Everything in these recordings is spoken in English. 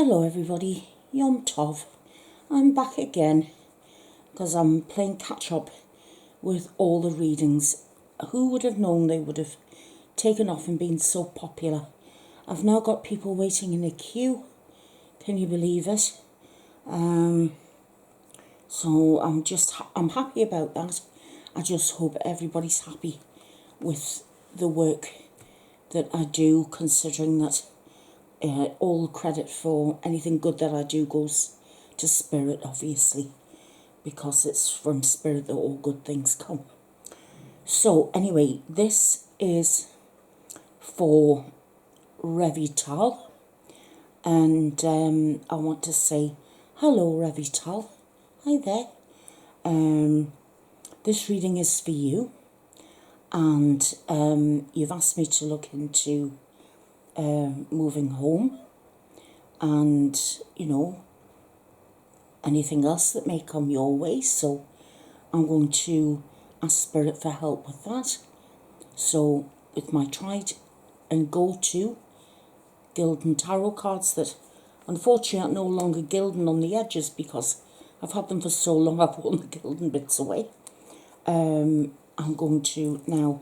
Hello everybody, Yom Tov. I'm back again because I'm playing catch up with all the readings. Who would have known they would have taken off and been so popular? I've now got people waiting in a queue. Can you believe it? So I'm happy about that. I just hope everybody's happy with the work that I do, considering that all credit for anything good that I do goes to Spirit, obviously, because it's from Spirit that all good things come. So anyway, this is for Revital, and I want to say hello, Revital. Hi there. This reading is for you, and you've asked me to look into moving home and, anything else that may come your way. So I'm going to ask Spirit for help with that. So with my tried and go-to Gildan tarot cards that unfortunately are no longer gilding on the edges because I've had them for so long I've worn the gilding bits away. I'm going to now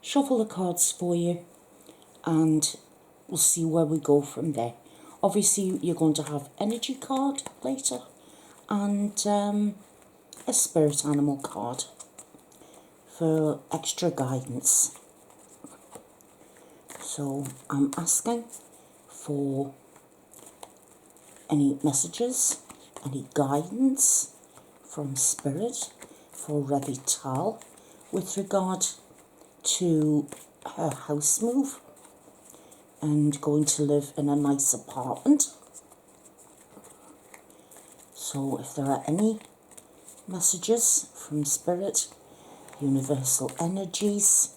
shuffle the cards for you and we'll see where we go from there. Obviously, you're going to have energy card later and a spirit animal card for extra guidance. So I'm asking for any messages, any guidance from Spirit for Revital with regard to her house move and going to live in a nice apartment. So if there are any messages from Spirit, universal energies,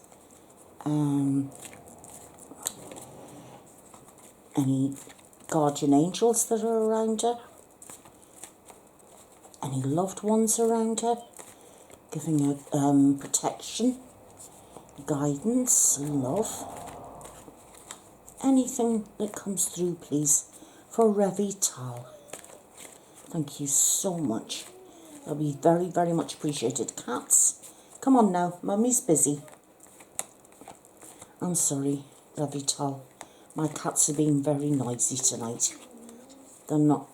any guardian angels that are around her, any loved ones around her, giving her protection, guidance, love, anything that comes through, please, for Revital. Thank you so much. That'll be very, very much appreciated. Cats, come on now. Mummy's busy. I'm sorry, Revital. My cats are being very noisy tonight. They're not,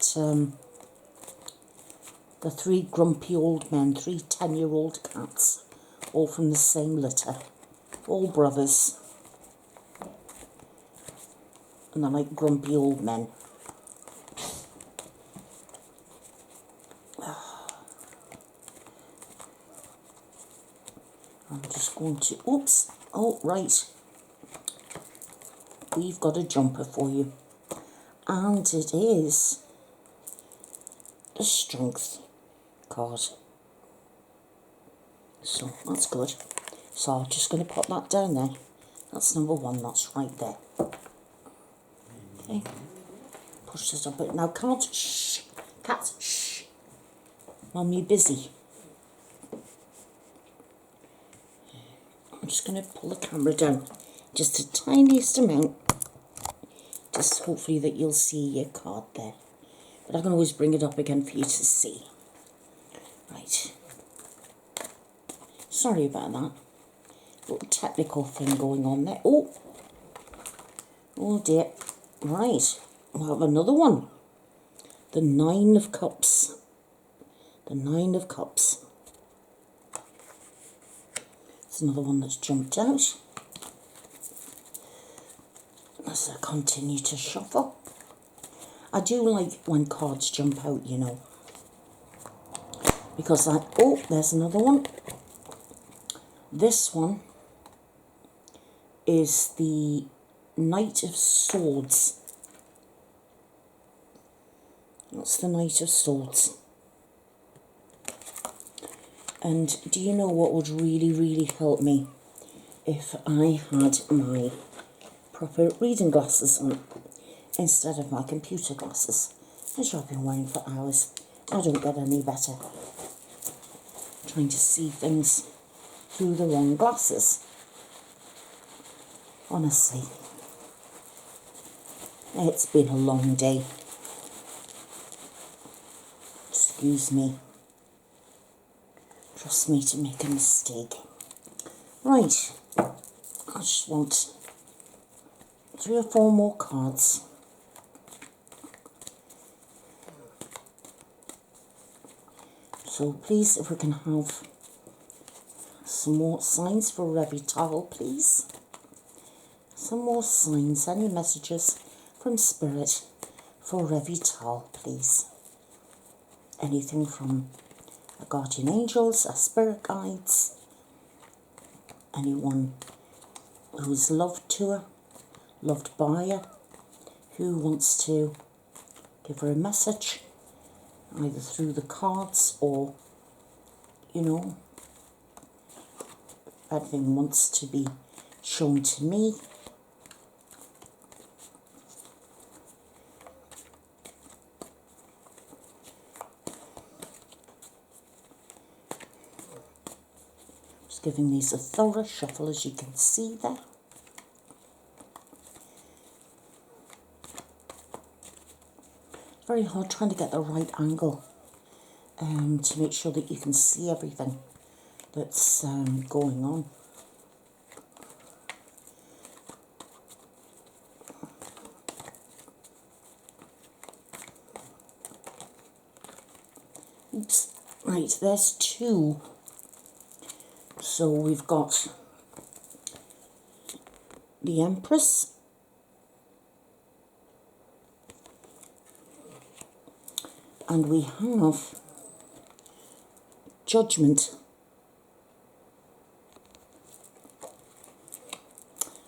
the three grumpy old men, 3 10-year-old cats, all from the same litter. All brothers. And they're like grumpy old men. I'm just going to, oops, oh right, we've got a jumper for you, and it is a strength card, so that's good. So I'm just going to put that down there. That's number 1, that's right there. Okay, push this up a bit. Now come on, shh, cats, shh, Mummy busy. I'm just going to pull the camera down just the tiniest amount, just hopefully that you'll see your card there, but I can always bring it up again for you to see. Right, sorry about that little technical thing going on there. Oh dear. Right, we'll have another one, the 9 of Cups. The 9 of Cups. It's another one that's jumped out as I continue to shuffle. I do like when cards jump out, because oh, there's another one. This one is the Knight of Swords. That's the Knight of Swords. And do you know what would really, really help me? If I had my proper reading glasses on instead of my computer glasses, which I've been wearing for hours. I don't get any better trying to see things through the wrong glasses. Honestly, it's been a long day. excuse me. Trust me to make a mistake. Right, I just want 3 or 4 more cards. So please, if we can have some more signs for Revital, please. Some more signs, any messages from Spirit for Revital, please. Anything from our guardian angels, our spirit guides, anyone who's loved to her, loved by her, who wants to give her a message, either through the cards or, you know, anything wants to be shown to me. Just giving these a thorough shuffle, as you can see there. It's very hard trying to get the right angle to make sure that you can see everything that's going on. Oops, right, there's 2. So we've got the Empress, and we have Judgment.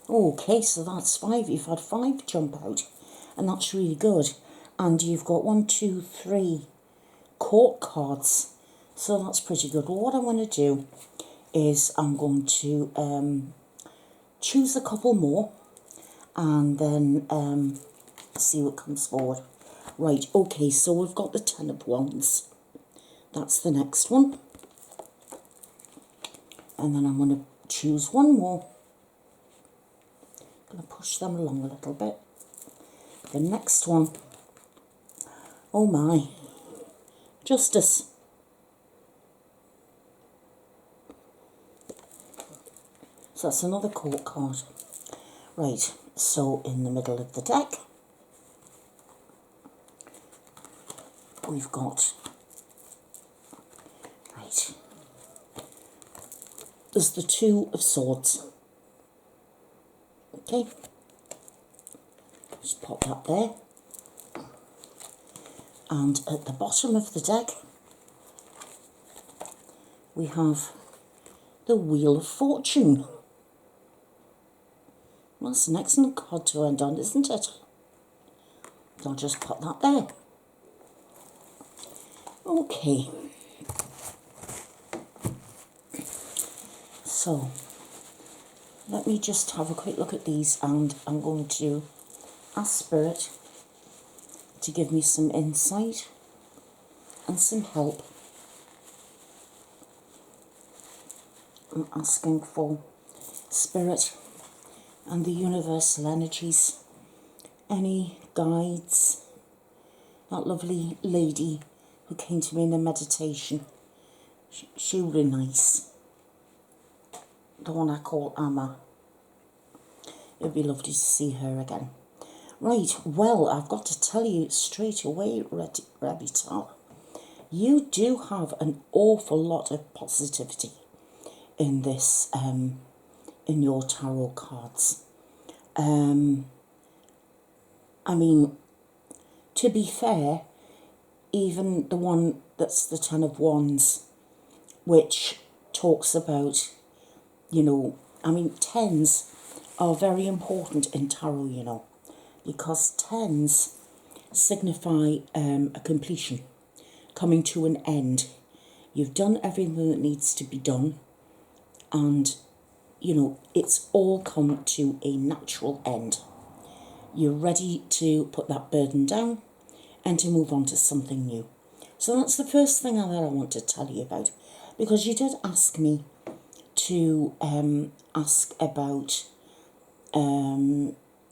Okay, so that's 5. You've had 5 jump out, and that's really good. And you've got 1, 2, 3 court cards, so that's pretty good. Well, what I want to do is I'm going to choose a couple more and then see what comes forward. Right, okay, so we've got the 10 of Wands. That's the next one. And then I'm going to choose one more. I'm going to push them along a little bit. The next one, oh my, Justice. So that's another court card. Right, so in the middle of the deck, we've got, right, there's the 2 of Swords. Okay, just pop that there. And at the bottom of the deck, we have the Wheel of Fortune. Well, that's an excellent card to end on, isn't it? I'll just put that there. Okay. So, let me just have a quick look at these, and I'm going to ask Spirit to give me some insight and some help. I'm asking for Spirit and the universal energies, any guides. That lovely lady who came to me in a meditation, she was nice. The one I call Amma. It would be lovely to see her again. Right, well, I've got to tell you straight away, Revital, you do have an awful lot of positivity in this, in your tarot cards. I mean, to be fair, even the one that's the 10 of Wands, which talks about, you know, I mean, 10s are very important in tarot, you know, because 10s signify a completion, coming to an end. You've done everything that needs to be done, and, you know, it's all come to a natural end. You're ready to put that burden down and to move on to something new. So that's the first thing that I want to tell you about, because you did ask me to ask about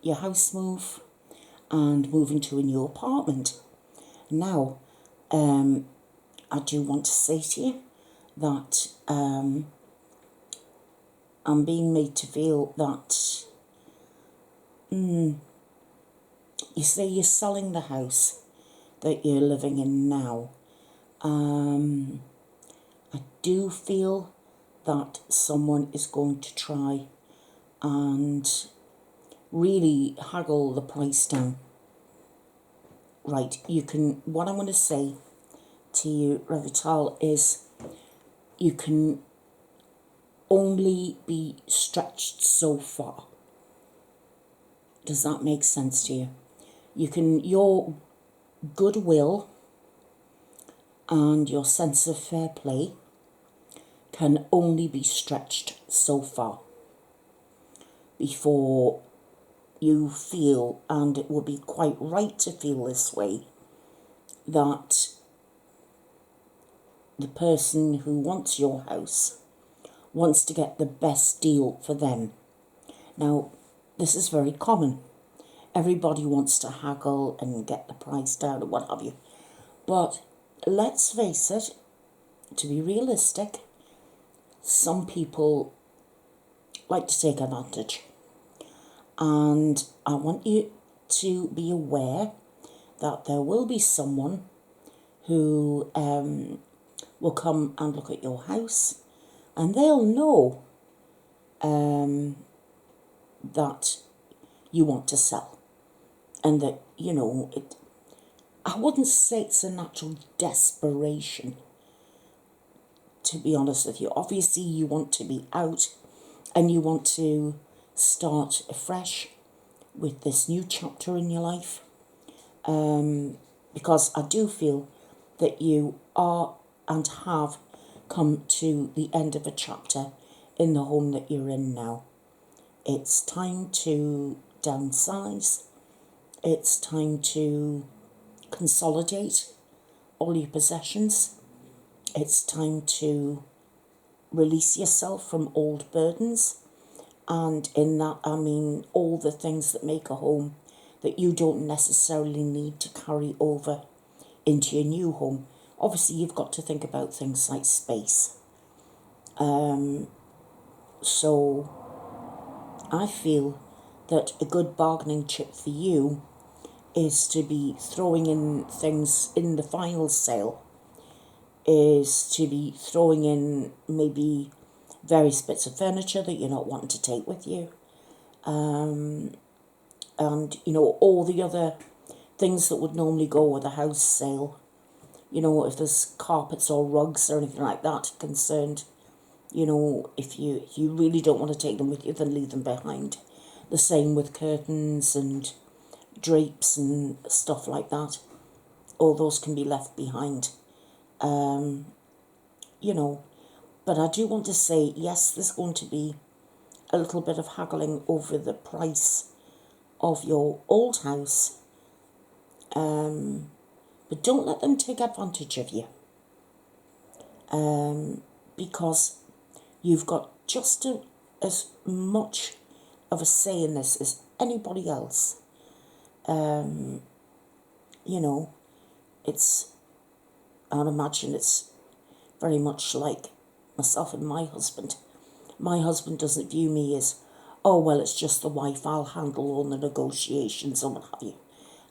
your house move and moving to a new apartment. Now, I do want to say to you that I'm being made to feel that you say you're selling the house that you're living in now. I do feel that someone is going to try and really haggle the price down. Right, what I'm going to say to you, Revital, is you can only be stretched so far. Does that make sense to you? Your goodwill and your sense of fair play can only be stretched so far before you feel, and it would be quite right to feel this way, that the person who wants your house wants to get the best deal for them. Now, this is very common. Everybody wants to haggle and get the price down and what have you. But let's face it, to be realistic, some people like to take advantage. And I want you to be aware that there will be someone who will come and look at your house, and they'll know that you want to sell. And that, I wouldn't say it's a natural desperation, to be honest with you. Obviously, you want to be out and you want to start afresh with this new chapter in your life. Because I do feel that you are and have come to the end of a chapter in the home that you're in now. It's time to downsize. It's time to consolidate all your possessions. It's time to release yourself from old burdens. And in that, I mean all the things that make a home that you don't necessarily need to carry over into your new home. Obviously, you've got to think about things like space. So I feel that a good bargaining chip for you is to be throwing in things in the final sale, is to be throwing in maybe various bits of furniture that you're not wanting to take with you. And, all the other things that would normally go with a house sale. If there's carpets or rugs or anything like that concerned, if you really don't want to take them with you, then leave them behind. The same with curtains and drapes and stuff like that. All those can be left behind. But I do want to say, yes, there's going to be a little bit of haggling over the price of your old house. But don't let them take advantage of you. Because you've got just as much of a say in this as anybody else. I'd imagine it's very much like myself and my husband. My husband doesn't view me as, oh, well, it's just the wife, I'll handle all the negotiations and what have you,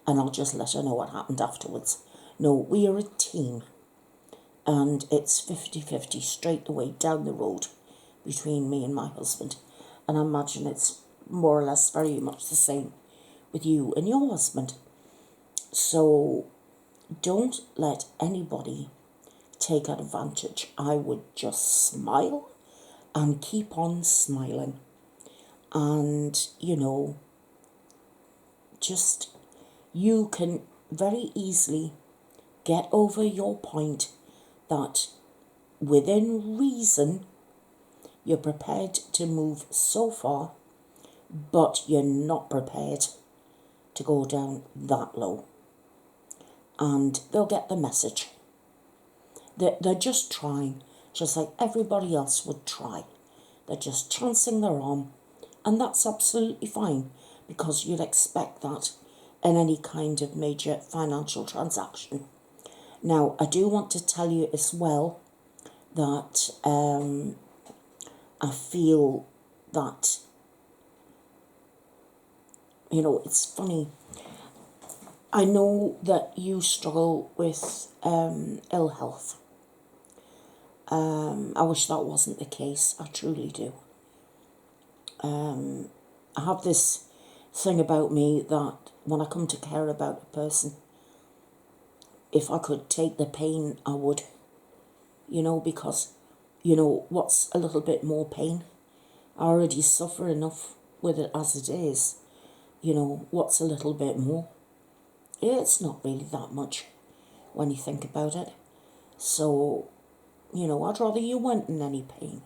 and I'll just let her know what happened afterwards. No, we are a team, and it's 50-50 straight the way down the road between me and my husband. And I imagine it's more or less very much the same with you and your husband. So don't let anybody take advantage. I would just smile and keep on smiling. And, just you can very easily get over your point that within reason you're prepared to move so far, but you're not prepared to go down that low. And they'll get the message. They're just trying, just like everybody else would try. They're just chancing their arm, and that's absolutely fine, because you'd expect that in any kind of major financial transaction. Now, I do want to tell you as well that I feel that, you know, it's funny. I know that you struggle with ill health. I wish that wasn't the case. I truly do. I have this thing about me that when I come to care about a person, if I could take the pain, I would. You know, because, you know, what's a little bit more pain? I already suffer enough with it as it is. You know, what's a little bit more? It's not really that much when you think about it. So, you know, I'd rather you weren't in any pain.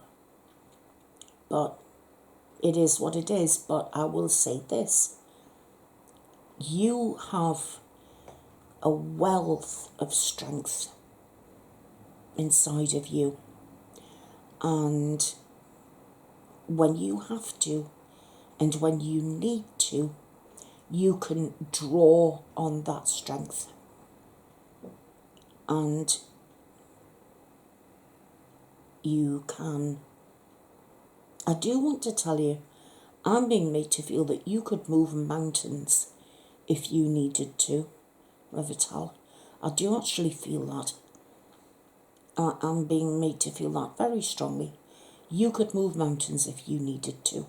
But it is what it is. But I will say this. You have a wealth of strength inside of you. And when you have to, and when you need to, you can draw on that strength. And you can, I do want to tell you, I'm being made to feel that you could move mountains if you needed to, Revital. I do actually feel that. I'm being made to feel that very strongly. You could move mountains if you needed to.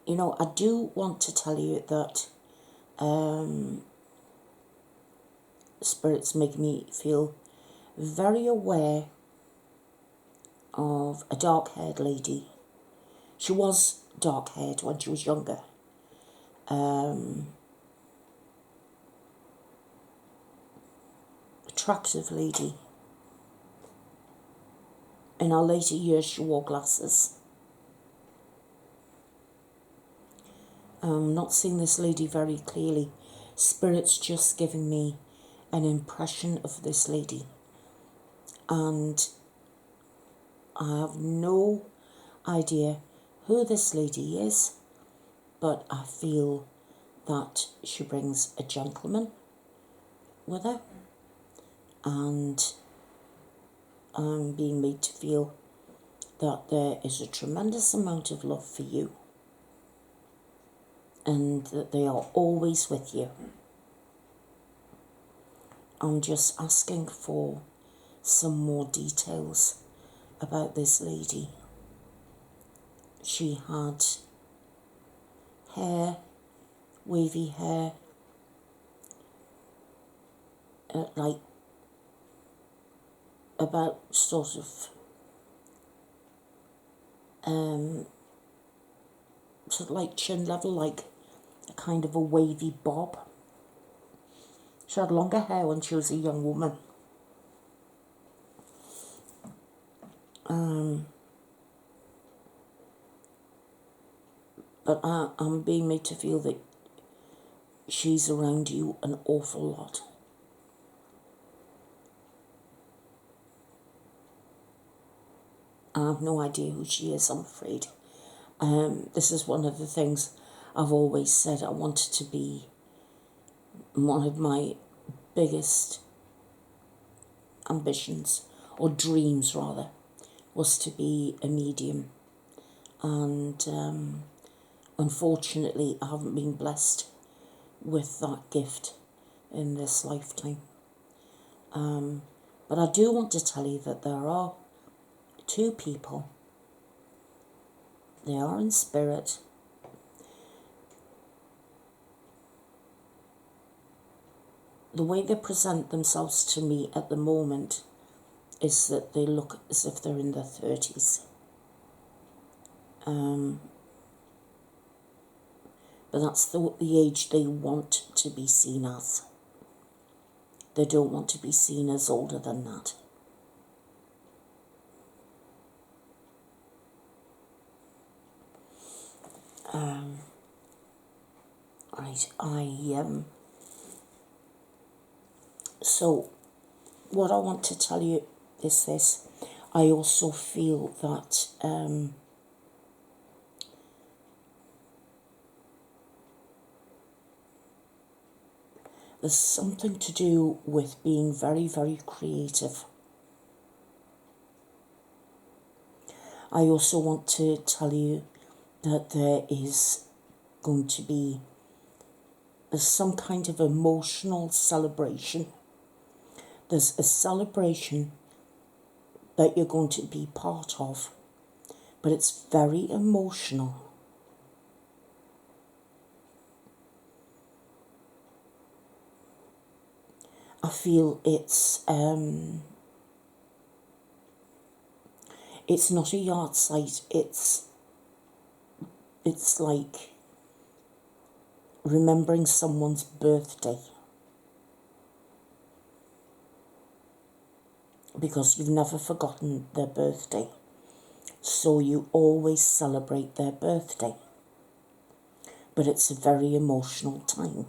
You know, I do want to tell you that spirits make me feel very aware of a dark-haired lady. She was dark-haired when she was younger. Attractive lady. In her later years, she wore glasses. I'm not seeing this lady very clearly. Spirit's just giving me an impression of this lady. And I have no idea who this lady is, but I feel that she brings a gentleman with her. And I'm being made to feel that there is a tremendous amount of love for you. And that they are always with you. I'm just asking for some more details about this lady. She had hair, wavy hair, like about sort of like chin level, like a kind of a wavy bob. She had longer hair when she was a young woman. But I'm being made to feel that she's around you an awful lot. I have no idea who she is, I'm afraid. This is one of the things I've always said I wanted to be. One of my biggest ambitions, or dreams rather, was to be a medium. And unfortunately, I haven't been blessed with that gift in this lifetime. But I do want to tell you that there are two people. They are in spirit. The way they present themselves to me at the moment is that they look as if they're in their 30s. But that's the age they want to be seen as. They don't want to be seen as older than that. Right, so what I want to tell you is this. I also feel that There's something to do with being very, very creative. I also want to tell you that there is going to be some kind of emotional celebration. There's a celebration that you're going to be part of, but it's very emotional. I feel it's not a yard site. It's like remembering someone's birthday, because you've never forgotten their birthday, so you always celebrate their birthday. But it's a very emotional time.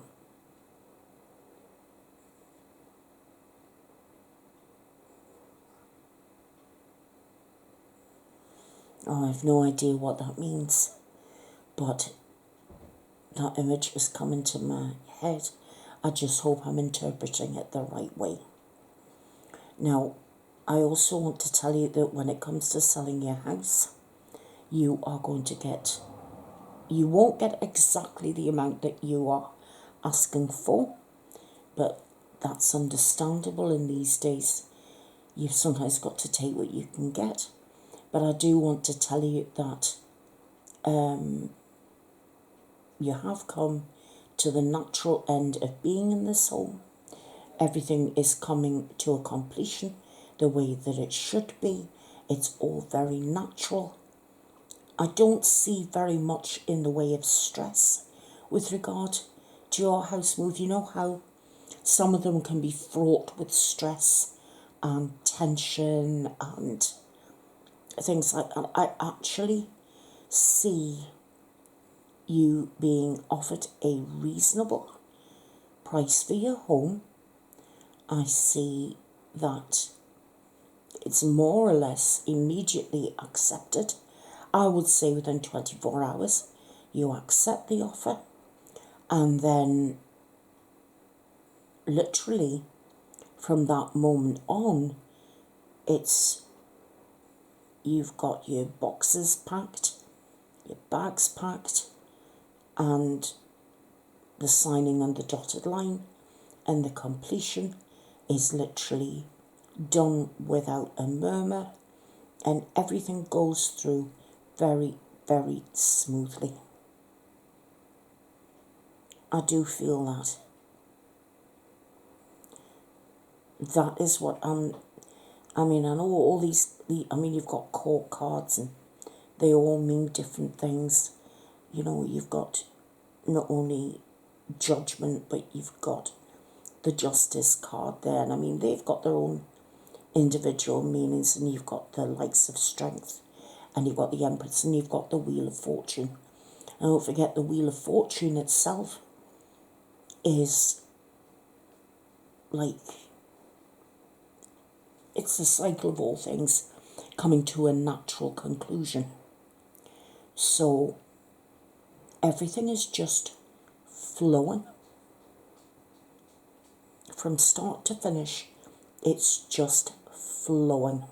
Oh, I have no idea what that means, but that image has come into my head. I just hope I'm interpreting it the right way. Now, I also want to tell you that when it comes to selling your house, you are going to get, you won't get exactly the amount that you are asking for, but that's understandable in these days. You've sometimes got to take what you can get. But I do want to tell you that you have come to the natural end of being in this home. Everything is coming to a completion the way that it should be. It's all very natural. I don't see very much in the way of stress with regard to your house move. You know how some of them can be fraught with stress and tension and things like that. I actually see you being offered a reasonable price for your home. I see that it's more or less immediately accepted. I would say within 24 hours you accept the offer, and then literally from that moment on, it's you've got your boxes packed, your bags packed, and the signing on the dotted line and the completion is literally done without a murmur, and everything goes through very, very smoothly. I do feel that. That is what I mean, I know all these, you've got court cards and they all mean different things. You know, you've got not only judgment, but you've got the justice card there. And I mean, they've got their own individual meanings, and you've got the likes of strength, and you've got the Empress, and you've got the Wheel of Fortune. And don't forget, the Wheel of Fortune itself is like, it's the cycle of all things coming to a natural conclusion. So everything is just flowing from start to finish. It's just flowing.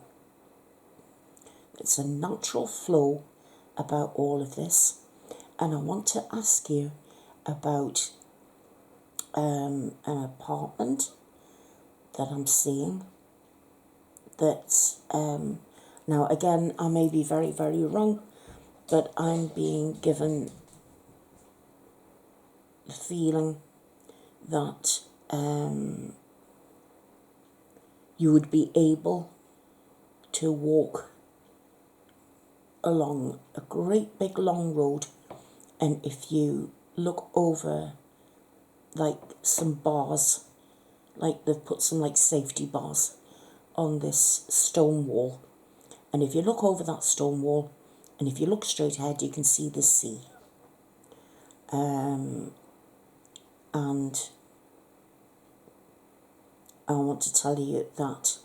It's a natural flow about all of this. And I want to ask you about an apartment that I'm seeing. That's now again, I may be very, very wrong, but I'm being given the feeling that you would be able to walk along a great big long road, and if you look over like some bars, like they've put some like safety bars on this stone wall, and if you look over that stone wall and if you look straight ahead, you can see the sea. And I want to tell you that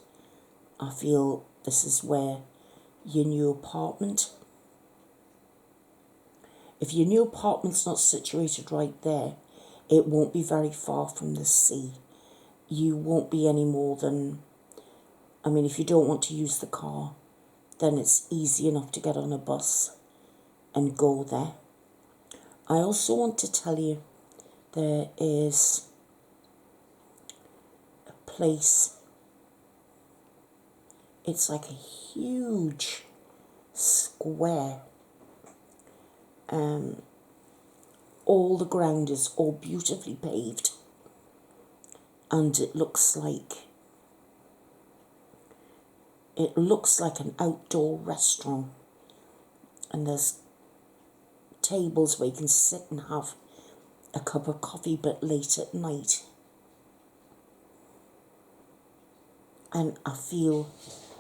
I feel this is where your new apartment, if your new apartment's not situated right there, It won't be very far from the sea. You won't be any more than, I mean, if you don't want to use the car, then it's easy enough to get on a bus and go there. I also want to tell you there is a place, it's like a huge square. All the ground is all beautifully paved, and it looks like an outdoor restaurant, and there's tables where you can sit and have a cup of coffee but late at night. And I feel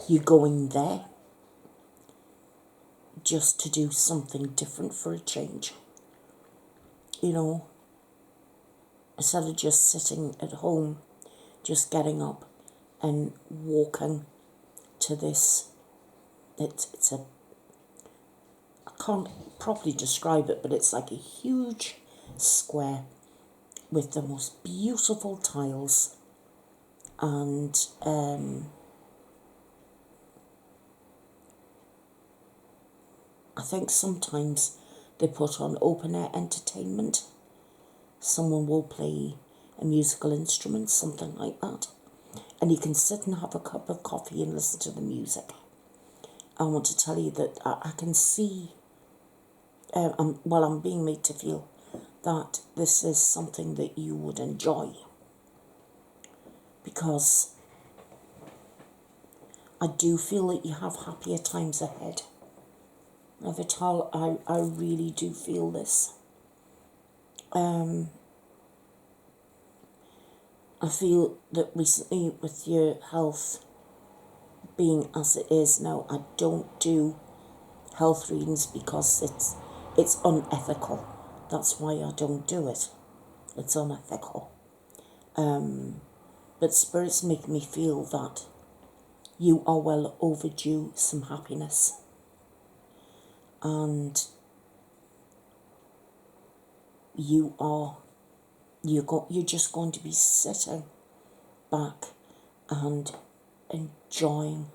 you going there just to do something different for a change. You know, instead of just sitting at home, just getting up and walking to this. It's a, I can't properly describe it, but it's like a huge square with the most beautiful tiles, and I think sometimes they put on open air entertainment. Someone will play a musical instrument, something like that, and you can sit and have a cup of coffee and listen to the music. I want to tell you that I can see, I'm being made to feel that this is something that you would enjoy, because I do feel that you have happier times ahead. Revital, I really do feel this. I feel that recently with your health being as it is now, I don't do health readings because it's unethical. That's why I don't do it. It's unethical. But spirits make me feel that you are well overdue some happiness. And you're just going to be sitting back and enjoying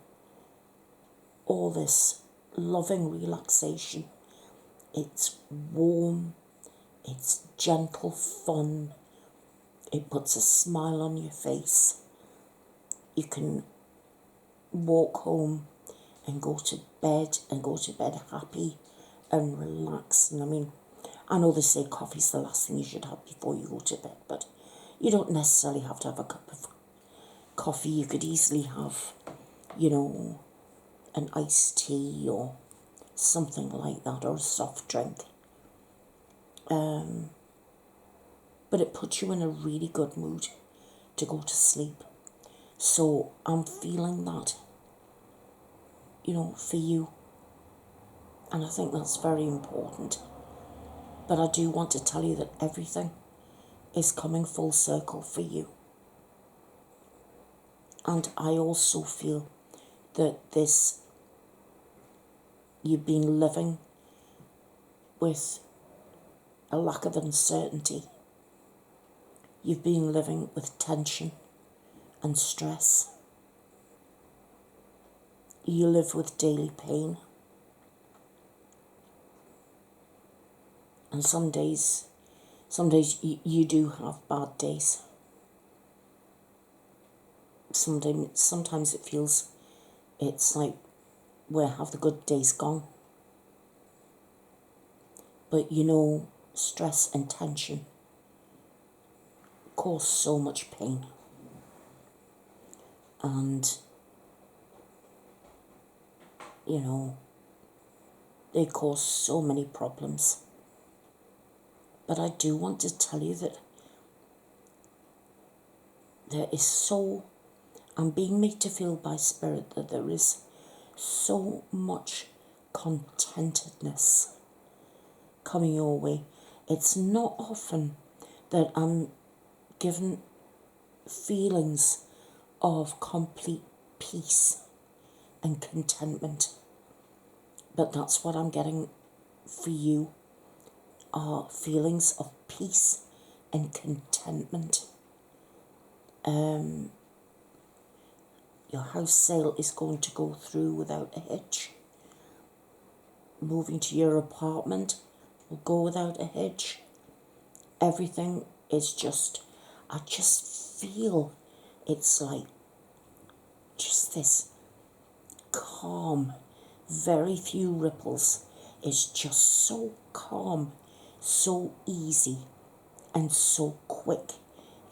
all this loving relaxation. It's warm, it's gentle fun, it puts a smile on your face. You can walk home and go to bed happy and relaxed. And I mean, I know they say coffee's the last thing you should have before you go to bed, but you don't necessarily have to have a cup of coffee. You could easily have, an iced tea or something like that, or a soft drink. But it puts you in a really good mood to go to sleep. So I'm feeling that, for you. And I think that's very important. But I do want to tell you that everything is coming full circle for you. And I also feel that you've been living with a lack of uncertainty. You've been living with tension and stress. You live with daily pain. And some days you do have bad days. Sometimes it feels it's like, where have the good days gone? But stress and tension cause so much pain. And, they cause so many problems. But I do want to tell you that I'm being made to feel by Spirit that there is so much contentedness coming your way. It's not often that I'm given feelings of complete peace and contentment. But that's what I'm getting for you, are feelings of peace and contentment. Your house sale is going to go through without a hitch. Moving to your apartment will go without a hitch. Everything is just, I just feel it's like just this calm, very few ripples. It's just so calm, so easy, and so quick.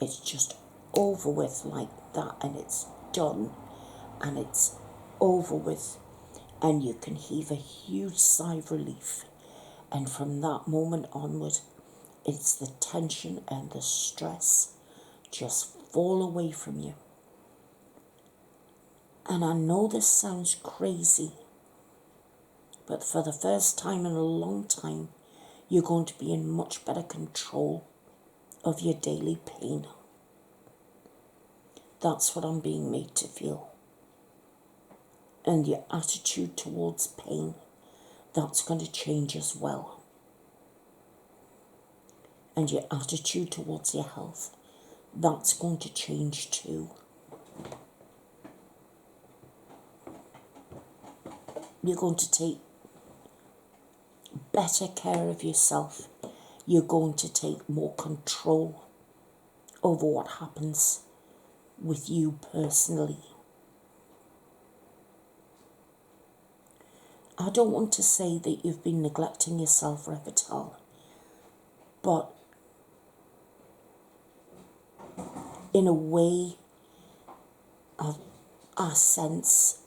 It's just over with like that, and it's done, and it's over with, and you can heave a huge sigh of relief. And from that moment onward, it's the tension and the stress just fall away from you. And I know this sounds crazy, but for the first time in a long time, you're going to be in much better control of your daily pain. That's what I'm being made to feel. And your attitude towards pain, that's going to change as well. And your attitude towards your health, that's going to change too. You're going to take better care of yourself. You're going to take more control over what happens with you personally. I don't want to say that you've been neglecting yourself, Revital, but in a way, I sense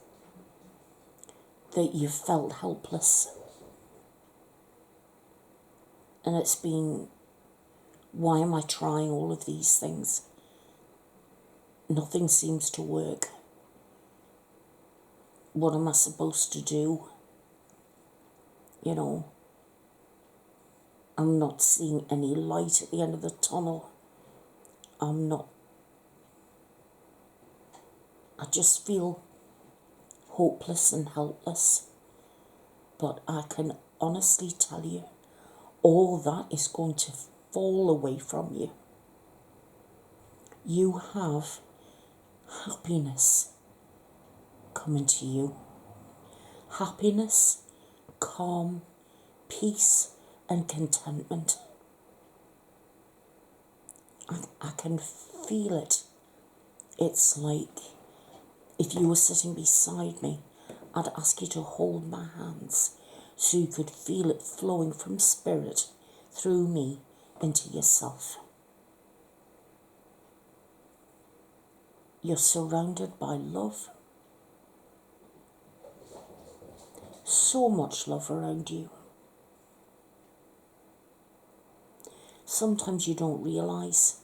that you've felt helpless. And it's been, why am I trying all of these things? Nothing seems to work. What am I supposed to do? You know, I'm not seeing any light at the end of the tunnel. I just feel hopeless and helpless. But I can honestly tell you, all that is going to fall away from you. You have happiness coming to you. Happiness, calm, peace, and contentment. I can feel it. It's like if you were sitting beside me, I'd ask you to hold my hands so you could feel it flowing from spirit through me into yourself. You're surrounded by love. So much love around you. Sometimes you don't realize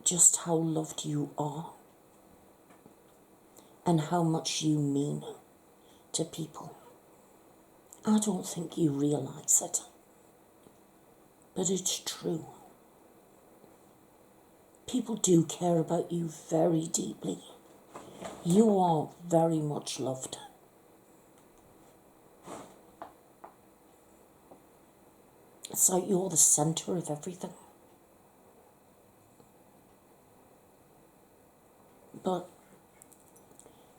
just how loved you are and how much you mean to people. I don't think you realize it, but it's true. People do care about you very deeply. You are very much loved. It's like you're the center of everything. But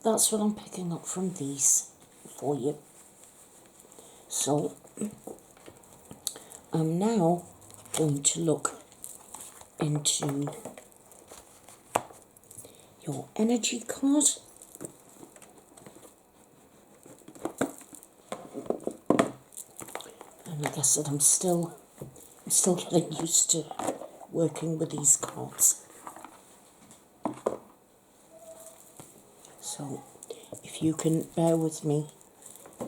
that's what I'm picking up from these for you. So I'm now going to look into your energy card. And I guess that I'm still getting used to working with these cards. So if you can bear with me,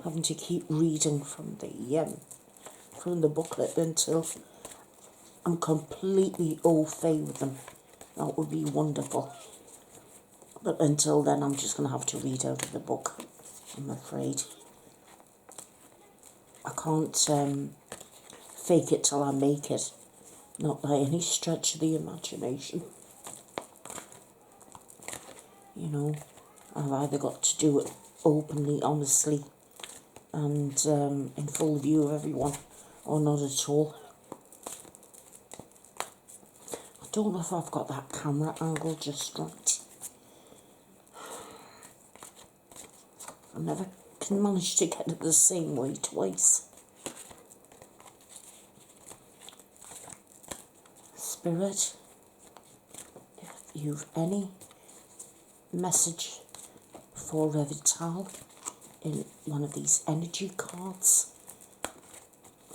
having to keep reading from the booklet until I'm completely au fait with them. That would be wonderful. But until then, I'm just going to have to read out of the book, I'm afraid. I can't fake it till I make it. Not by any stretch of the imagination. You know, I've either got to do it openly, honestly, and in full view of everyone, or not at all. don't know if I've got that camera angle just right. I never can manage to get it the same way twice. Spirit, if you've any message for Revital in one of these energy cards,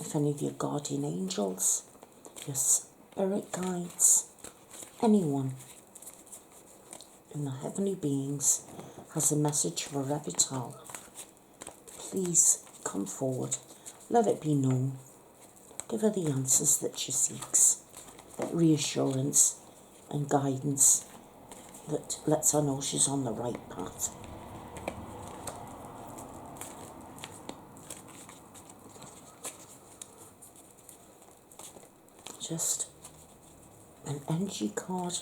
if any of your guardian angels, your spirit guides, anyone in the heavenly beings has a message for Revital, please come forward, let it be known, give her the answers that she seeks, reassurance and guidance that lets her know she's on the right path. Just an energy card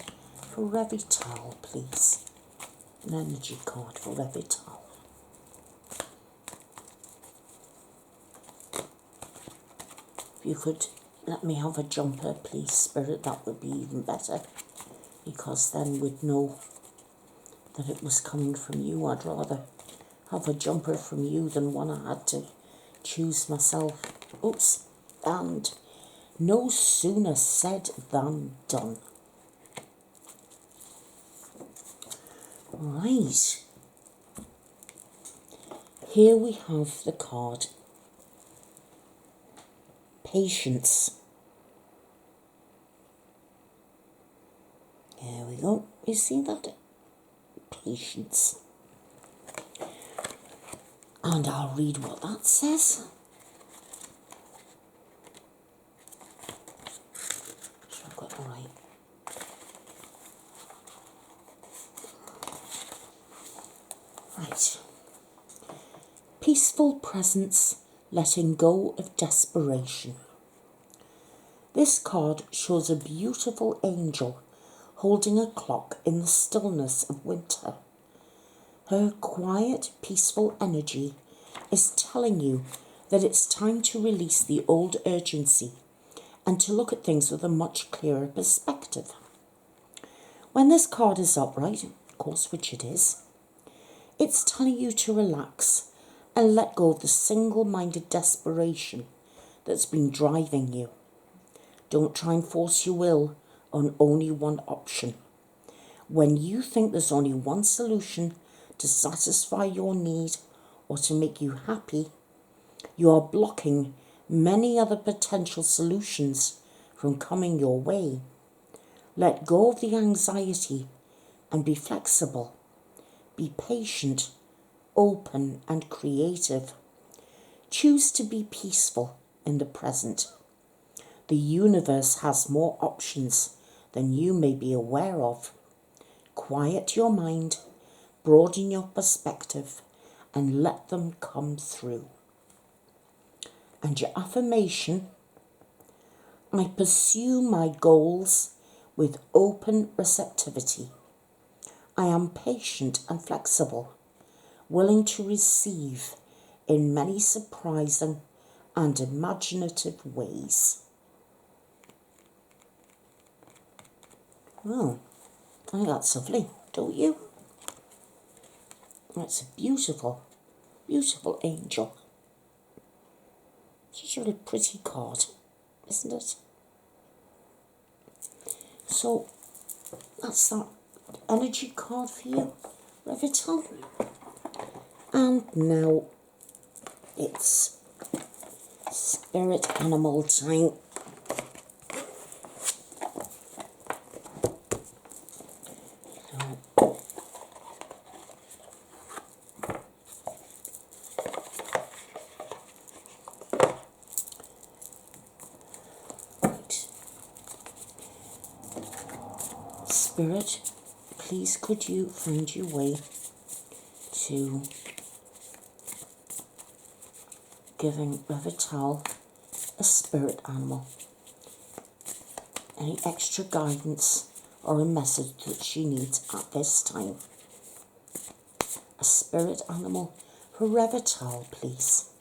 for Revital, please. An energy card for Revital. If you could let me have a jumper, please, Spirit, that would be even better. Because then we'd know that it was coming from you. I'd rather have a jumper from you than one I had to choose myself. Oops. And no sooner said than done. Right. Here we have the card. Patience. There we go. You see that? Patience. And I'll read what that says. So I've got the right. Right. Peaceful presence, letting go of desperation. This card shows a beautiful angel holding a clock in the stillness of winter. Her quiet, peaceful energy is telling you that it's time to release the old urgency and to look at things with a much clearer perspective. When this card is upright, of course, which it is, it's telling you to relax and let go of the single-minded desperation that's been driving you. Don't try and force your will on only one option. When you think there's only one solution to satisfy your need or to make you happy, you are blocking many other potential solutions from coming your way. Let go of the anxiety and be flexible. Be patient, open and creative. Choose to be peaceful in the present. The universe has more options than you may be aware of. Quiet your mind, broaden your perspective, and let them come through. And your affirmation: I pursue my goals with open receptivity. I am patient and flexible, willing to receive in many surprising and imaginative ways. Well, I think that's lovely, don't you? That's a beautiful, beautiful angel. It's a really pretty card, isn't it? So, that's that energy card for you, Revital. And now it's spirit animal time. Spirit, please could you find your way to giving Revital a spirit animal? Any extra guidance or a message that she needs at this time? A spirit animal for Revital, please.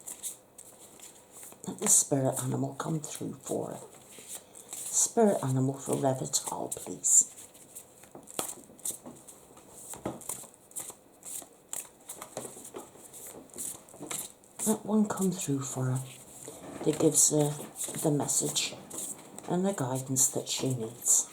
Let the spirit animal come through for her. Spirit animal for Revital, please. Let one come through for her that gives her the message and the guidance that she needs.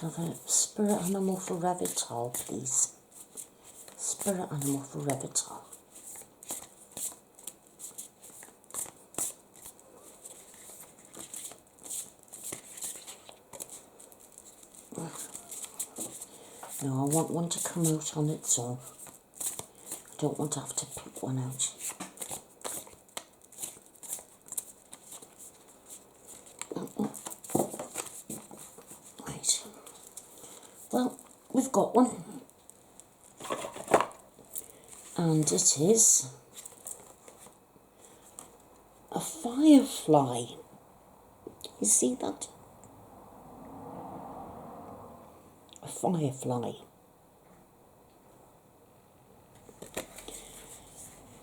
So the spirit animal for Revital, please. Spirit animal for Revital. No, I want one to come out on its own. I don't want to have to pick one out. Right. Well, we've got one. And it is a firefly. You see that? A firefly.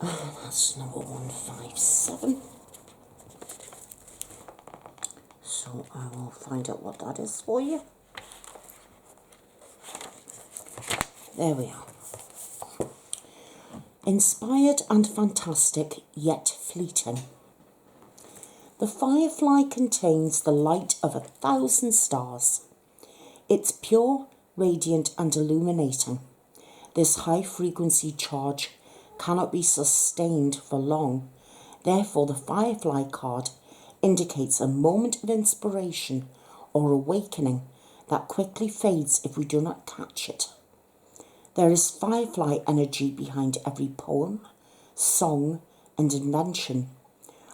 That's number 157. So I will find out what that is for you. There we are. Inspired and fantastic, yet fleeting. The firefly contains the light of 1,000 stars. It's pure, radiant and illuminating. This high-frequency charge cannot be sustained for long. Therefore, the firefly card indicates a moment of inspiration or awakening that quickly fades if we do not catch it. There is firefly energy behind every poem, song, and invention.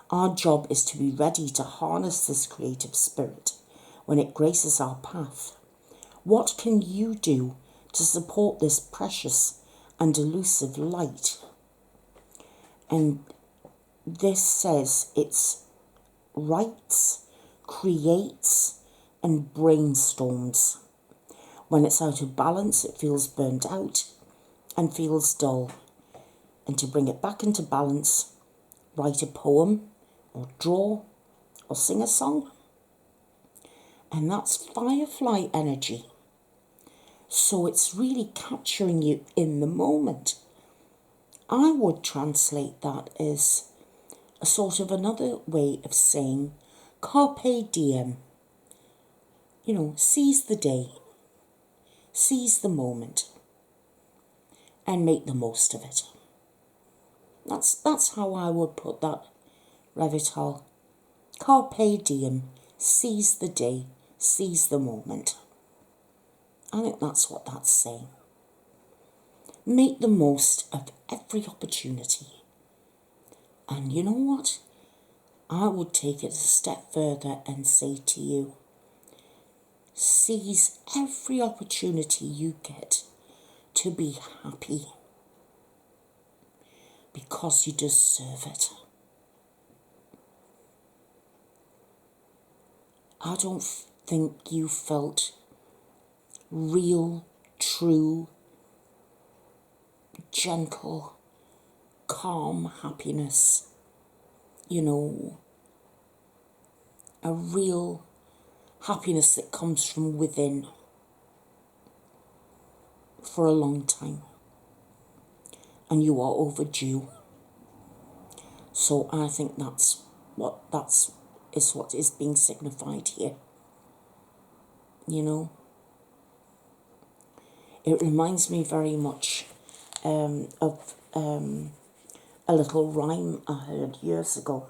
Our job is to be ready to harness this creative spirit when it graces our path. What can you do to support this precious and elusive light? And this says it's writes, creates, and brainstorms. When it's out of balance, it feels burnt out and feels dull. And to bring it back into balance, write a poem or draw or sing a song. And that's firefly energy. So it's really capturing you in the moment. I would translate that as a sort of another way of saying carpe diem. You know, seize the day. Seize the moment and make the most of it. That's how I would put that, Revital. Carpe diem, seize the day, seize the moment. I think that's what that's saying. Make the most of every opportunity. And you know what? I would take it a step further and say to you, seize every opportunity you get to be happy because you deserve it. I don't think you felt real, true, gentle, calm happiness. You know, a real happiness that comes from within for a long time. And you are overdue. So I think that's what is being signified here. You know, it reminds me very much of a little rhyme I heard years ago,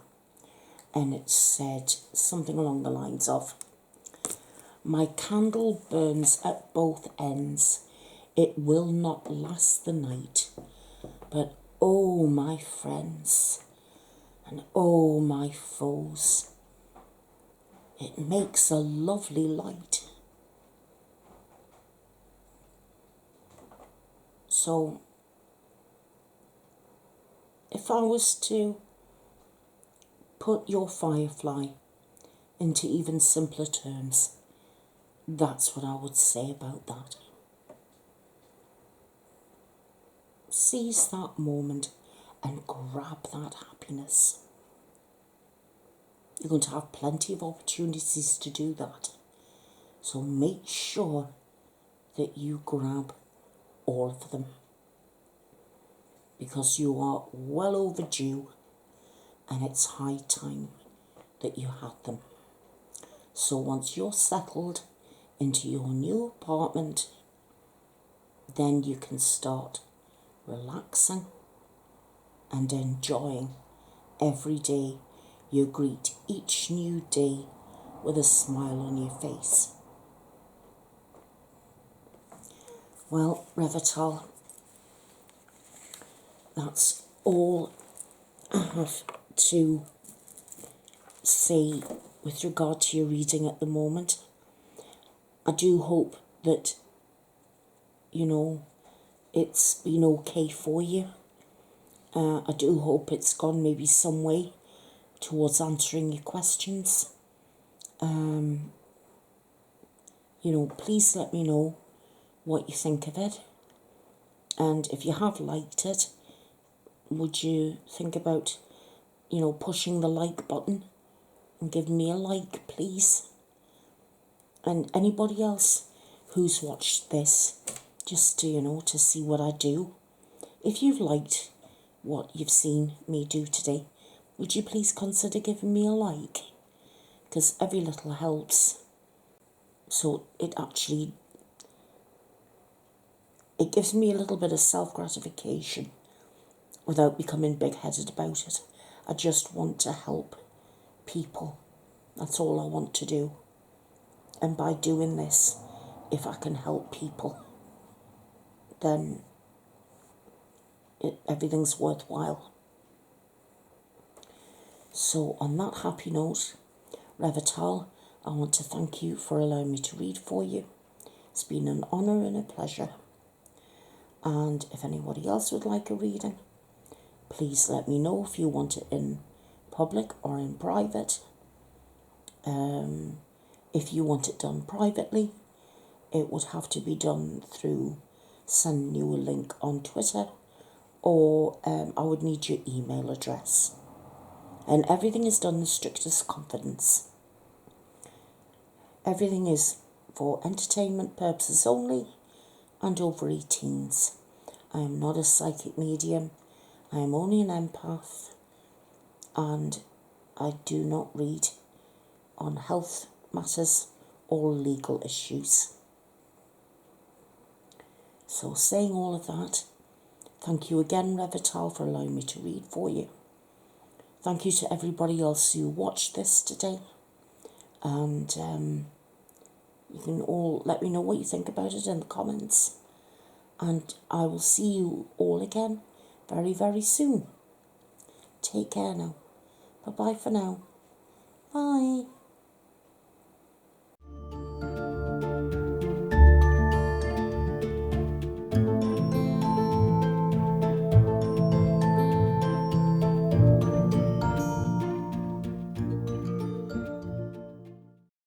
and it said something along the lines of, "My candle burns at both ends, it will not last the night, but oh my friends, and oh my foes, it makes a lovely light." So, if I was to put your firefly into even simpler terms, that's what I would say about that. Seize that moment and grab that happiness. You're going to have plenty of opportunities to do that. So make sure that you grab all of them, because you are well overdue and it's high time that you had them. So once you're settled into your new apartment, then you can start relaxing and enjoying every day. You greet each new day with a smile on your face. Well, Revital, that's all I have to say with regard to your reading at the moment. I do hope that, it's been okay for you. I do hope it's gone maybe some way towards answering your questions. Please let me know what you think of it. And if you have liked it, would you think about, pushing the like button and giving me a like, please? And anybody else who's watched this, just to, to see what I do. If you've liked what you've seen me do today, would you please consider giving me a like? Because every little helps. So it gives me a little bit of self-gratification without becoming big-headed about it. I just want to help people. That's all I want to do. And by doing this, if I can help people, then everything's worthwhile. So on that happy note, Revital, I want to thank you for allowing me to read for you. It's been an honour and a pleasure. And if anybody else would like a reading, please let me know if you want it in public or in private. If you want it done privately, it would have to be done through sending you a link on Twitter, or I would need your email address. And everything is done in the strictest confidence. Everything is for entertainment purposes only and over 18s. I am not a psychic medium. I am only an empath, and I do not read on health matters or legal issues. So saying all of that, thank you again, Revital, for allowing me to read for you. Thank you to everybody else who watched this today. And you can all let me know what you think about it in the comments. And I will see you all again very, very soon. Take care now. Bye-bye for now.